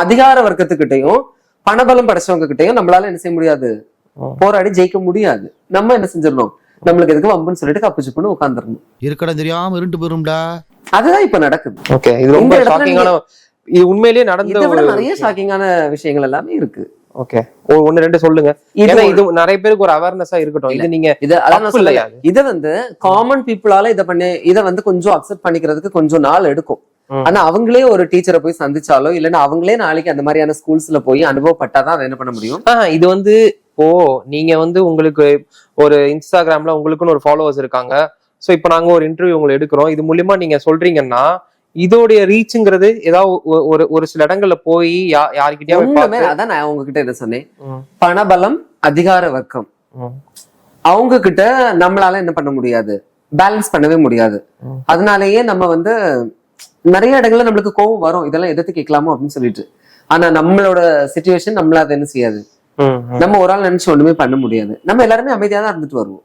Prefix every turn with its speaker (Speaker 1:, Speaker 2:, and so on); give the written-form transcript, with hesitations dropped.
Speaker 1: அதிகார வர்க்கத்துக்கிட்டையும் பணபலம் படைச்சவங்க கிட்டையும் நம்மளால என்ன செய்ய முடியாது, போராடி ஜெயிக்க முடியாது. நம்ம என்ன செஞ்சிடணும், நம்மளுக்கு எதுக்கு வம்புன்னு சொல்லிட்டு கப்பு சுப்புன்னு உட்காந்துடணும்.
Speaker 2: இருக்கடா தெரியாம இருண்டு போயிரும்டா.
Speaker 1: அதுதான் இப்ப நடக்குது.
Speaker 3: ஓகே, இது ரொம்ப ஷாக்கிங்கான, இது உண்மையிலேயே நடந்த
Speaker 1: இதை விட நிறைய ஷாக்கிங்கான விஷயங்கள் எல்லாமே இருக்கு.
Speaker 3: ஓகே, ஒன்னு ரெண்டு சொல்லுங்க. ஏன்னா இது நிறைய பேருக்கு ஒரு அவேர்னஸா இருக்கட்டும். இது நீங்க
Speaker 1: இத வந்து காமன் பீப்புளால இத வந்து கொஞ்சம் அக்செப்ட் பண்ணிக்கிறதுக்கு கொஞ்சம் நாள் எடுக்கும். ஆனா அவங்களே ஒரு டீச்சரை போய் சந்திச்சாலோ இல்லன்னா அவங்களே நாளைக்கு அந்த மாதிரியான ஸ்கூல்ஸ்ல போய் அனுபவப்பட்டாதான் அதை என்ன பண்ண முடியும்.
Speaker 3: இது வந்து இப்போ நீங்க வந்து உங்களுக்கு ஒரு இன்ஸ்டாகிராம்ல உங்களுக்குன்னு ஒரு ஃபாலோவர்ஸ் இருக்காங்க. சோ இப்போ நாங்க ஒரு இன்டர்வியூ உங்களை எடுக்கிறோம், இது மூலியமா நீங்க சொல்றீங்கன்னா இதோடைய ரீச்ங்கிறது ஏதாவது ஒரு சில இடங்கள்ல போய் யாருக்கிட்டே,
Speaker 1: அதான் நான் உங்ககிட்ட என்ன சொன்னேன், பணபலம் அதிகார வர்க்கம் அவங்க கிட்ட நம்மளால என்ன பண்ண முடியாது, பேலன்ஸ் பண்ணவே முடியாது. அதனாலயே நம்ம வந்து நிறைய இடங்கள்ல நம்மளுக்கு கோவம் வரும், இதெல்லாம் எதிர்த்து கேட்கலாமோ அப்படின்னு சொல்லிட்டு. ஆனா நம்மளோட சிச்சுவேஷன் நம்மள அதை என்ன செய்யாது, நம்ம ஒரு ஆள் நினைச்சு ஒண்ணுமே பண்ண முடியாது. நம்ம எல்லாருமே அமைதியா தான் இருந்துட்டு வருவோம்.